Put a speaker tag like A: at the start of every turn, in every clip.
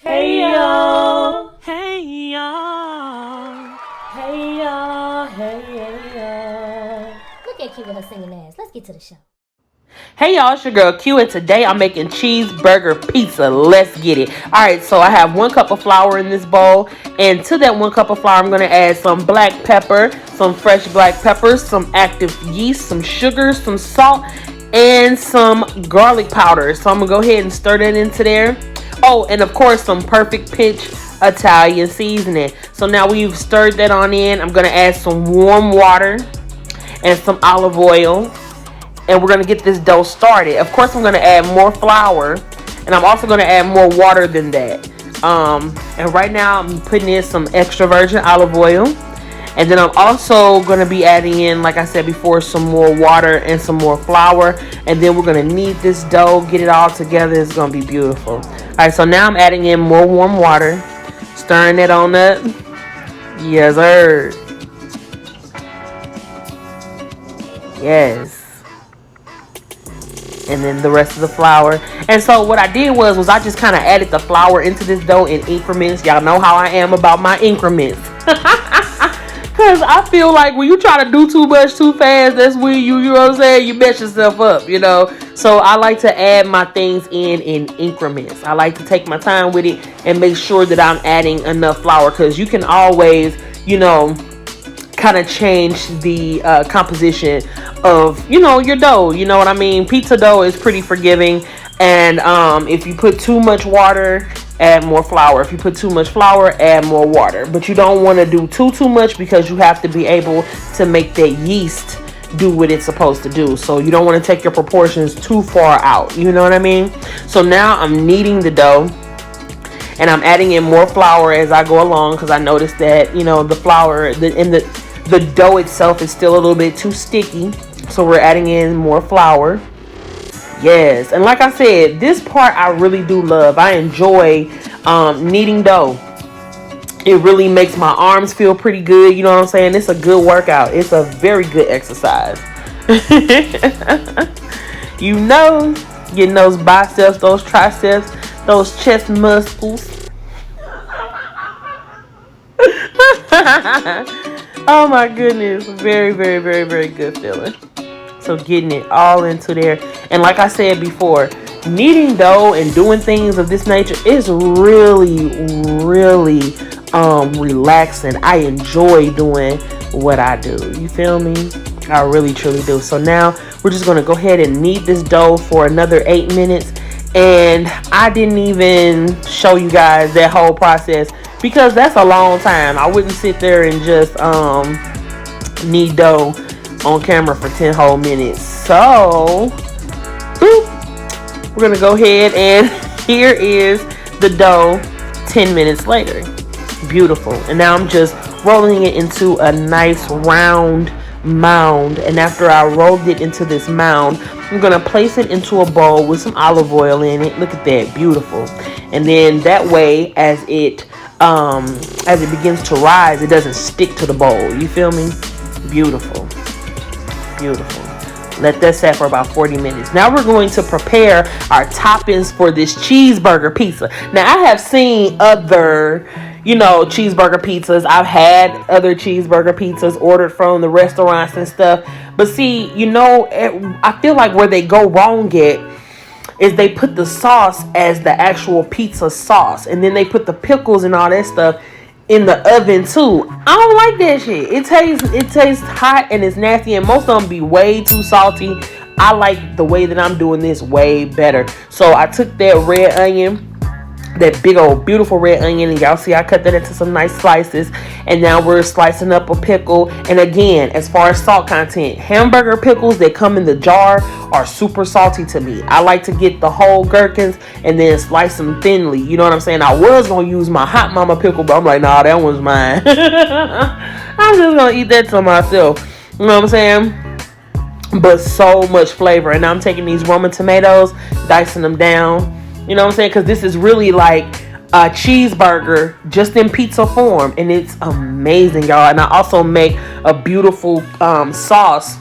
A: Hey y'all, hey y'all, hey y'all, hey y'all.
B: Look at Q with her singing ass. Let's get to the show.
A: Hey y'all, it's your girl Q, and today I'm making cheeseburger pizza. Let's get it. Alright, so I have 1 cup of flour in this bowl, and to that 1 cup of flour I'm going to add some black pepper, some fresh black peppers, some active yeast, some sugar, some salt, and some garlic powder. So I'm going to go ahead and stir that into there. Oh, and of course some perfect pitch Italian seasoning. So now we've stirred that on in. I'm going to add some warm water and some olive oil, and we're going to get this dough started. Of course I'm going to add more flour, and I'm also going to add more water than that. And right now I'm putting in some extra virgin olive oil, and then I'm also going to be adding in, like I said before, some more water and some more flour, and then we're going to knead this dough, get it all together. It's going to be beautiful. Alright, so now I'm adding in more warm water, stirring it on up. Yes, sir. Yes. And then the rest of the flour. And so what I did was I just kind of added the flour into this dough in increments. Y'all know how I am about my increments. Because I feel like when you try to do too much too fast, that's when you know what I'm saying, you mess yourself up, you know. So I like to add my things in increments. I like to take my time with it and make sure that I'm adding enough flour, because you can always, you know, kind of change the composition of, you know, your dough. You know what I mean? Pizza dough is pretty forgiving, and if you put too much water, add more flour. If you put too much flour, add more water. But you don't want to do too much, because you have to be able to make that yeast do what it's supposed to do. So you don't want to take your proportions too far out. You know what I mean? So now I'm kneading the dough, and I'm adding in more flour as I go along, because I noticed that, you know, the flour the dough itself is still a little bit too sticky. So we're adding in more flour. Yes, and like I said, this part I really do love. I enjoy kneading dough. It really makes my arms feel pretty good. You know what I'm saying? It's a good workout. It's a very good exercise. You know, getting those biceps, those triceps, those chest muscles. Oh my goodness. Very, very, very, very good feeling. So getting it all into there. And like I said before, kneading dough and doing things of this nature is really, really relaxing. I enjoy doing what I do. You feel me? I really, truly do. So now we're just going to go ahead and knead this dough for another 8 minutes. And I didn't even show you guys that whole process, because that's a long time. I wouldn't sit there and just knead dough on camera for 10 whole minutes. So boop, we're gonna go ahead, and here is the dough 10 minutes later. Beautiful. And now I'm just rolling it into a nice round mound, and after I rolled it into this mound, I'm gonna place it into a bowl with some olive oil in it. Look at that, beautiful. And then that way, as it begins to rise, it doesn't stick to the bowl. You feel me? Beautiful. Beautiful. Let that set for about 40 minutes. Now we're going to prepare our toppings for this cheeseburger pizza. Now I have seen other, you know, cheeseburger pizzas. I've had other cheeseburger pizzas ordered from the restaurants and stuff. But see, you know, I feel like where they go wrong at is they put the sauce as the actual pizza sauce, and then they put the pickles and all that stuff in the oven too. I don't like that shit. It tastes hot and it's nasty, and most of them be way too salty. I like the way that I'm doing this way better. So I took that red onion, that big old beautiful red onion, and y'all see I cut that into some nice slices, and now we're slicing up a pickle. And again, as far as salt content, hamburger pickles that come in the jar are super salty to me. I like to get the whole gherkins and then slice them thinly. You know what I'm saying? I was gonna use my hot mama pickle, but I'm like, nah, that one's mine. I'm just gonna eat that to myself. You know what I'm saying? But so much flavor. And now I'm taking these Roman tomatoes, dicing them down. You know what I'm saying? Because this is really like a cheeseburger just in pizza form, and it's amazing, y'all. And I also make a beautiful sauce.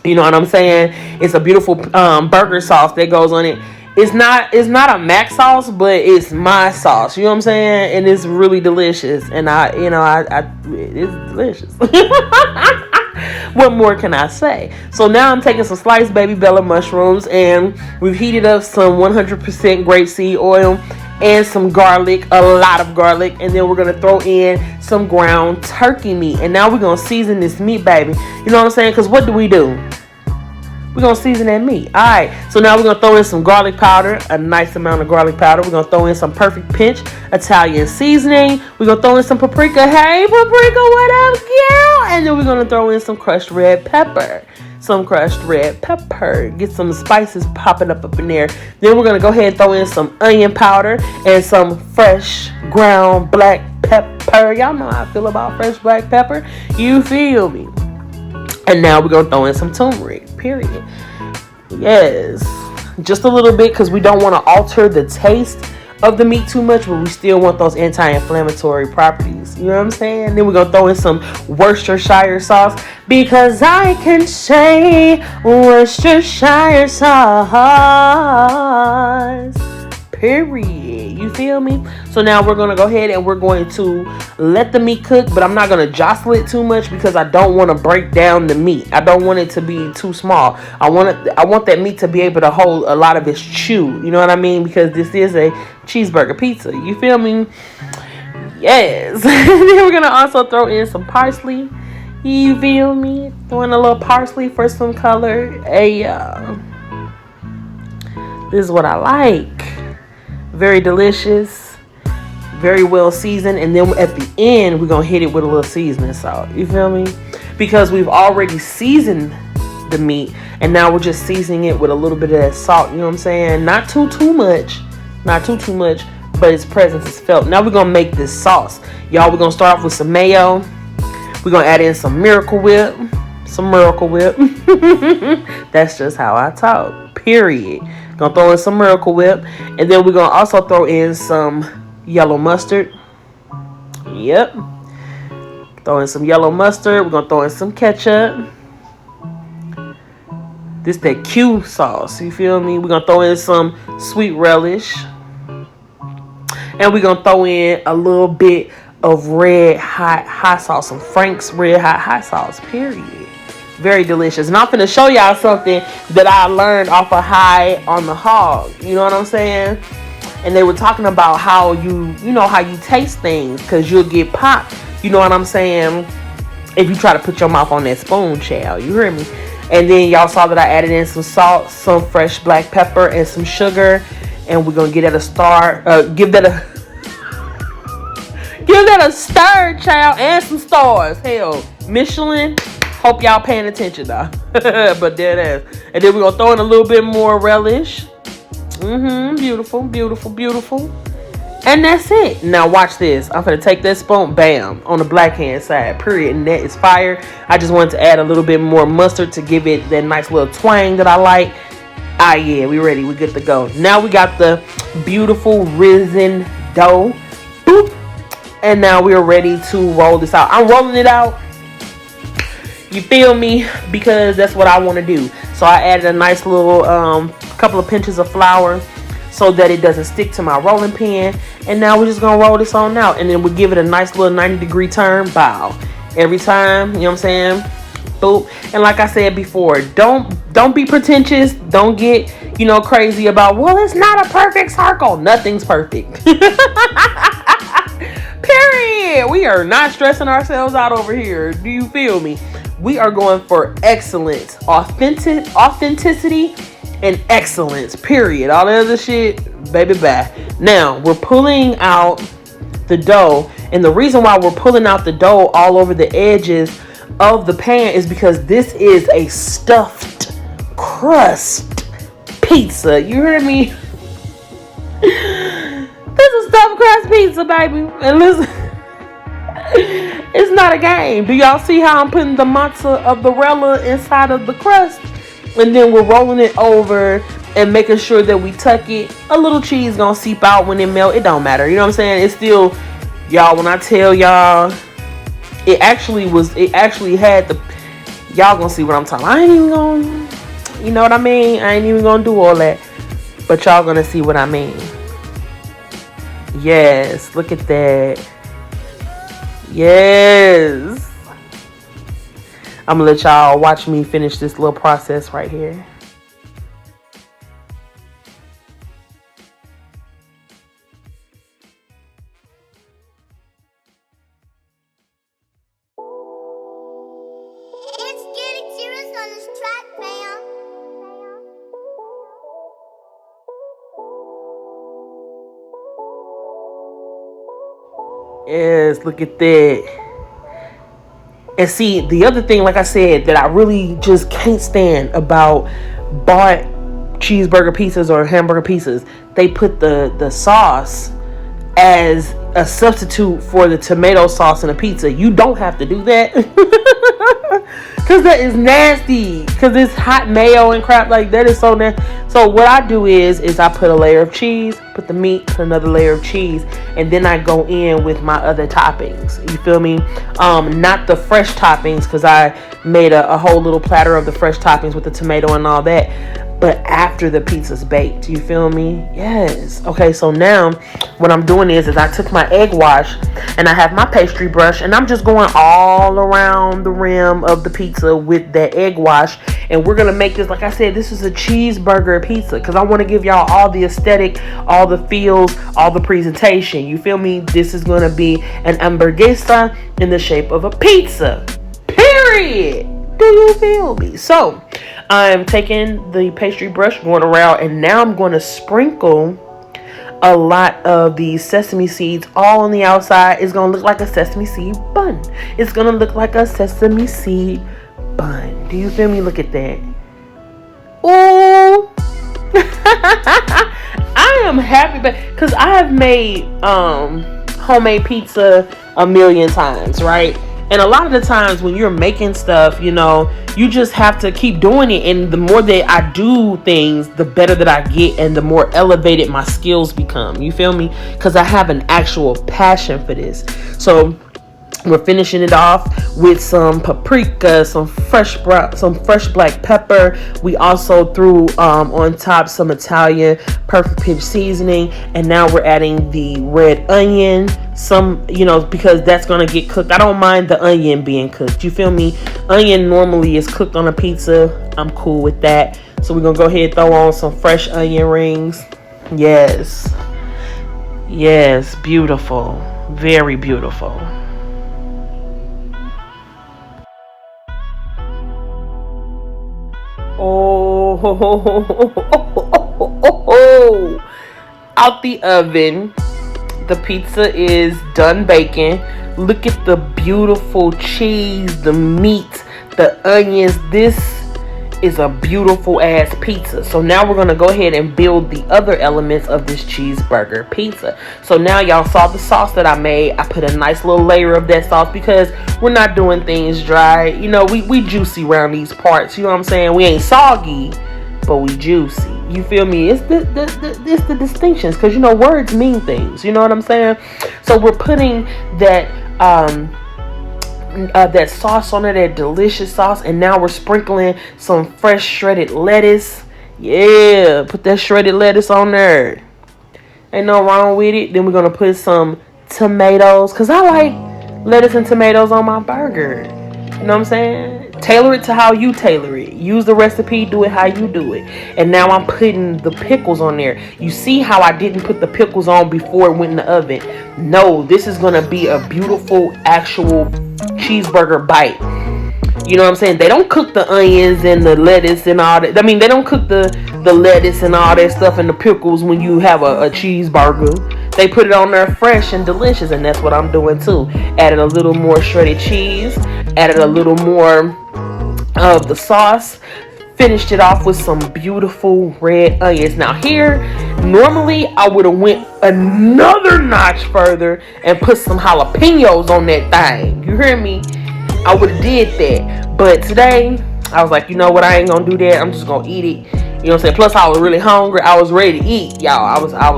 A: You know what I'm saying? It's a beautiful burger sauce that goes on it. It's not a Mac sauce, but it's my sauce. You know what I'm saying? And it's really delicious. And it's delicious. What more can I say? So now I'm taking some sliced baby bella mushrooms, and we've heated up some 100% grapeseed oil and some garlic, a lot of garlic, and then we're gonna throw in some ground turkey meat. And now we're gonna season this meat, baby. You know what I'm saying? Because what do? We're going to season that meat. Alright, so now we're going to throw in some garlic powder, a nice amount of garlic powder. We're going to throw in some perfect pinch Italian seasoning. We're going to throw in some paprika. Hey, paprika, what up, girl? And then we're going to throw in some crushed red pepper. Get some spices popping up in there. Then we're going to go ahead and throw in some onion powder and some fresh ground black pepper. Y'all know how I feel about fresh black pepper. You feel me? And now we're going to throw in some turmeric, period. Yes. Just a little bit, because we don't want to alter the taste of the meat too much, but we still want those anti-inflammatory properties. You know what I'm saying? Then we're going to throw in some Worcestershire sauce, because I can say Worcestershire sauce. Period. You feel me? So now we're going to go ahead and we're going to let the meat cook, but I'm not going to jostle it too much because I don't want to break down the meat. I don't want it to be too small. I want that meat to be able to hold a lot of its chew. You know what I mean? Because this is a cheeseburger pizza. You feel me? Yes. Then we're going to also throw in some parsley. You feel me? Throw in a little parsley for some color. This is what I like. Very delicious, very well seasoned, and then at the end we're gonna hit it with a little seasoning salt. You feel me? Because we've already seasoned the meat, and now we're just seasoning it with a little bit of that salt. You know what I'm saying? Not too much, but its presence is felt. Now we're gonna make this sauce, y'all. We're gonna start off with some mayo. We're gonna add in some Miracle Whip. That's just how I talk. Period. Gonna throw in some Miracle Whip, and then we're gonna also throw in some yellow mustard. Yep. Throw in some yellow mustard. We're gonna throw in some ketchup. This that Q sauce. You feel me? We're gonna throw in some sweet relish, and we're gonna throw in a little bit of red hot sauce, some Frank's red hot sauce. Period. Very delicious. And I'm finna show y'all something that I learned off of High on the Hog. You know what I'm saying? And they were talking about how you taste things, because you'll get popped. You know what I'm saying? If you try to put your mouth on that spoon, child. You hear me? And then y'all saw that I added in some salt, some fresh black pepper, and some sugar. And we're gonna give that a stir, child, and some stars. Hell, Michelin. Hope y'all paying attention now. But dead ass. And then we're going to throw in a little bit more relish. Beautiful. And that's it. Now watch this. I'm going to take this spoon, bam, on the black hand side. Period. And that is fire. I just wanted to add a little bit more mustard to give it that nice little twang that I like. Yeah, we ready. We good to go. Now we got the beautiful risen dough. Boop. And now we are ready to roll this out. I'm rolling it out. You feel me? Because that's what I want to do. So I added a nice little couple of pinches of flour so that it doesn't stick to my rolling pin. And now we're just going to roll this on out. And then we'll give it a nice little 90-degree turn. Bow. Every time. You know what I'm saying? Boop. And like I said before, don't be pretentious. Don't get, crazy about, well, it's not a perfect circle. Nothing's perfect. Period. We are not stressing ourselves out over here. Do you feel me? We are going for excellence, authenticity, and excellence. Period. All the other shit, baby, bye. Now we're pulling out the dough, and the reason why we're pulling out the dough all over the edges of the pan is because this is a stuffed crust pizza. You heard me? This is stuffed crust pizza, baby. And listen, it's not a game. Do y'all see how I'm putting the mozzarella inside of the crust? And then we're rolling it over and making sure that we tuck it. A little cheese gonna seep out when it melt. It don't matter. You know what I'm saying? It's still, y'all, when I tell y'all, it actually had the, y'all gonna see what I'm talking about. I ain't even gonna, you know what I mean? I ain't even gonna do all that. But but y'all gonna see what I mean. Yes, look at that. Yes. I'm gonna let y'all watch me finish this little process right here.
B: It's getting serious on this track, man.
A: Yes, look at that. And see, the other thing, like I said, that I really just can't stand about bought cheeseburger pizzas or hamburger pizzas, they put the sauce as a substitute for the tomato sauce in a pizza. You don't have to do that. Because that is nasty. Because it's hot mayo and crap. Like, that is so nasty. So what I do is I put a layer of cheese, put the meat, put another layer of cheese, and then I go in with my other toppings. You feel me? Not the fresh toppings, because I made a whole little platter of the fresh toppings with the tomato and all that. But after the pizza's baked, you feel me? Yes. Okay, so now what I'm doing is I took my egg wash and I have my pastry brush and I'm just going all around the rim of the pizza with that egg wash. And we're gonna make this, like I said, this is a cheeseburger pizza because I want to give y'all all the aesthetic, all the feels, all the presentation. You feel me? This is gonna be an hamburguesa in the shape of a pizza. Period. Do you feel me? So I'm taking the pastry brush, going around, and now I'm going to sprinkle a lot of the sesame seeds all on the outside. It's going to look like a sesame seed bun. It's going to look like a sesame seed bun. Do you feel me? Look at that. Ooh. I am happy because I have made homemade pizza a million times, right? And a lot of the times when you're making stuff, you know, you just have to keep doing it. And the more that I do things, the better that I get and the more elevated my skills become. You feel me? Because I have an actual passion for this. So we're finishing it off with some paprika, some fresh black pepper. We also threw on top some Italian perfect pitch seasoning, and now we're adding the red onion. Some, you know, because that's gonna get cooked. I don't mind the onion being cooked. You feel me? Onion normally is cooked on a pizza. I'm cool with that. So we're gonna go ahead and throw on some fresh onion rings. Yes, yes, beautiful, very beautiful. Oh, out the oven. The pizza is done baking. Look at the beautiful cheese, the meat, the onions. This is a beautiful ass pizza. So now we're gonna go ahead and build the other elements of this cheeseburger pizza. So now y'all saw the sauce that I made. I put a nice little layer of that sauce because we're not doing things dry. You know, we juicy around these parts. You know what I'm saying? We ain't soggy, but we juicy. You feel me? It's the distinctions, because you know words mean things. You know what I'm saying? So we're putting that that sauce on it, that delicious sauce, and now we're sprinkling some fresh shredded lettuce. Yeah, put that shredded lettuce on there. Ain't no wrong with it. Then we're gonna put some tomatoes, because I like lettuce and tomatoes on my burger. You know what I'm saying? Tailor it to how you tailor it. Use the recipe, do it how you do it. And now I'm putting the pickles on there. You see how I didn't put the pickles on before it went in the oven? No, this is gonna be a beautiful actual cheeseburger bite. You know what I'm saying? They don't cook the onions and the lettuce and all that. I mean, they don't cook the lettuce and all that stuff and the pickles when you have a cheeseburger. They put it on there fresh and delicious, and that's what I'm doing too. Added a little more shredded cheese, added a little more of the sauce, finished it off with some beautiful red onions. Now here, normally I would have went another notch further and put some jalapenos on that thing. You hear me? I would have did that. But today, I was like, you know what? I ain't gonna do that. I'm just gonna eat it. You know what I'm saying? Plus, I was really hungry. I was ready to eat, y'all. I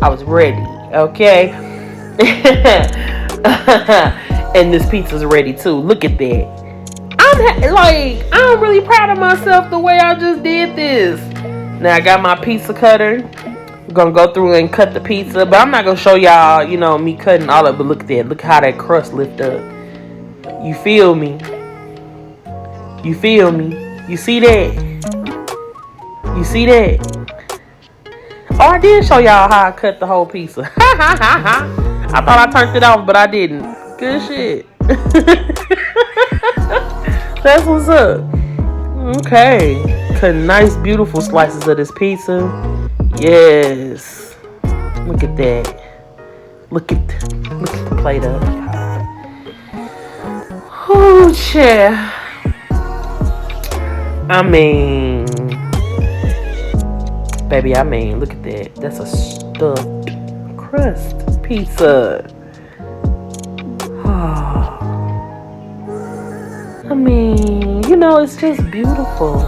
A: was ready. Okay. And this pizza's ready too. Look at that. I'm really proud of myself the way I just did this. Now I got my pizza cutter. Gonna go through and cut the pizza, but I'm not gonna show y'all, you know, me cutting all of it. But look at that. Look how that crust lift up. You feel me? You feel me? You see that? You see that? Oh, I did show y'all how I cut the whole pizza. I thought I turned it off, but I didn't. Good shit. That's what's up. Okay. Cutting nice, beautiful slices of this pizza. Yes. Look at that. Look at the plate up. Oh, chair. I mean, baby, look at that. That's a stuffed crust pizza. I mean, you know, it's just beautiful.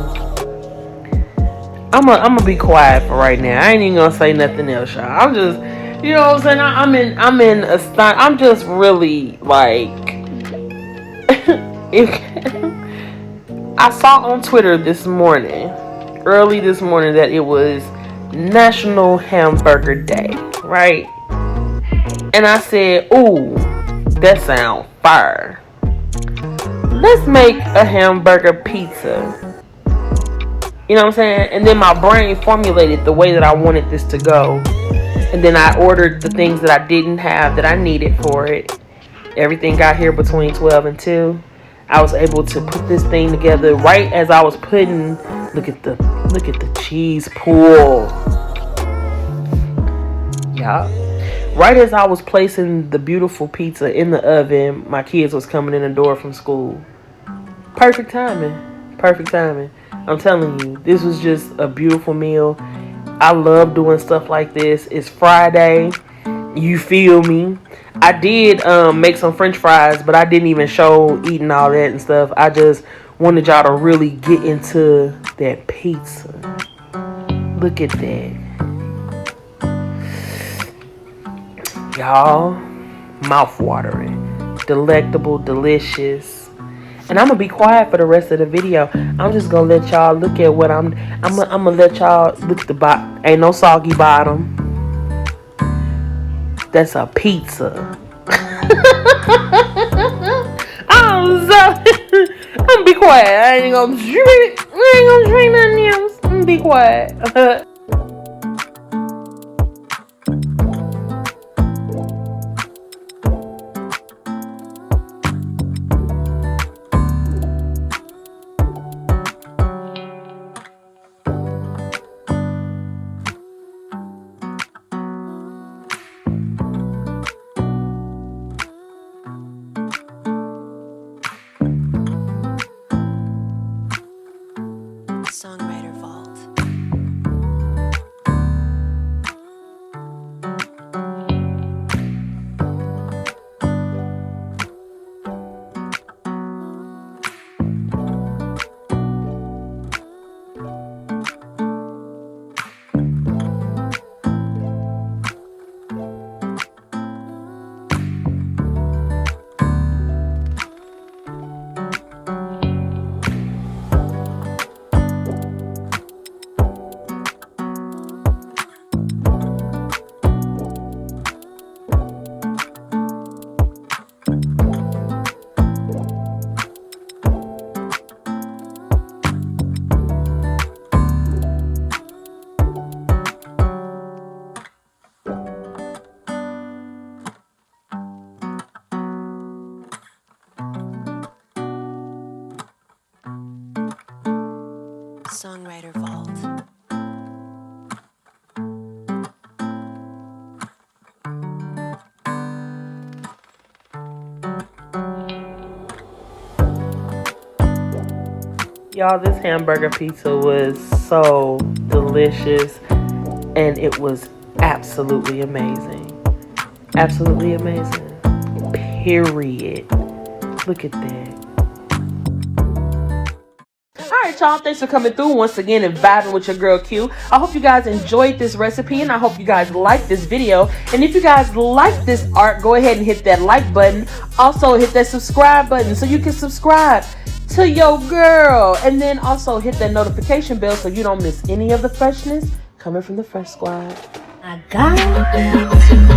A: I'm gonna be quiet for right now. I ain't even gonna say nothing else, y'all. I'm just, you know what I'm saying? I'm in a style. I'm just really like, I saw on Twitter early this morning, that it was National Hamburger Day, right? And I said, ooh, that sounds fire. Let's make a hamburger pizza. You know what I'm saying? And then my brain formulated the way that I wanted this to go. And then I ordered the things that I didn't have that I needed for it. Everything got here between 12 and 2. I was able to put this thing together right as I was putting, look at the cheese pool. Yeah. Right as I was placing the beautiful pizza in the oven, my kids was coming in the door from school. Perfect timing. Perfect timing. I'm telling you, this was just a beautiful meal. I love doing stuff like this. It's Friday. You feel me? I did make some French fries, but I didn't even show eating all that and stuff. I just wanted y'all to really get into that pizza. Look at that. Y'all, mouth-watering, delectable, delicious. And I'm gonna be quiet for the rest of the video. I'm just gonna let y'all look at what I'm gonna let y'all look at the bottom. Ain't no soggy bottom. That's a pizza. I'm gonna be quiet. I ain't gonna drink nothing else. I'm gonna be quiet.
C: Songwriter Vault. Songwriter Vault.
A: Y'all, this hamburger pizza was so delicious, and it was absolutely amazing. Absolutely amazing. Period. Look at that. Alright, y'all, thanks for coming through once again and vibing with your girl Q. I hope you guys enjoyed this recipe, and I hope you guys liked this video. And if you guys like this art, go ahead and hit that like button. Also hit that subscribe button so you can subscribe to your girl, and then also hit that notification bell so you don't miss any of the freshness coming from the Fresh Squad.
B: I got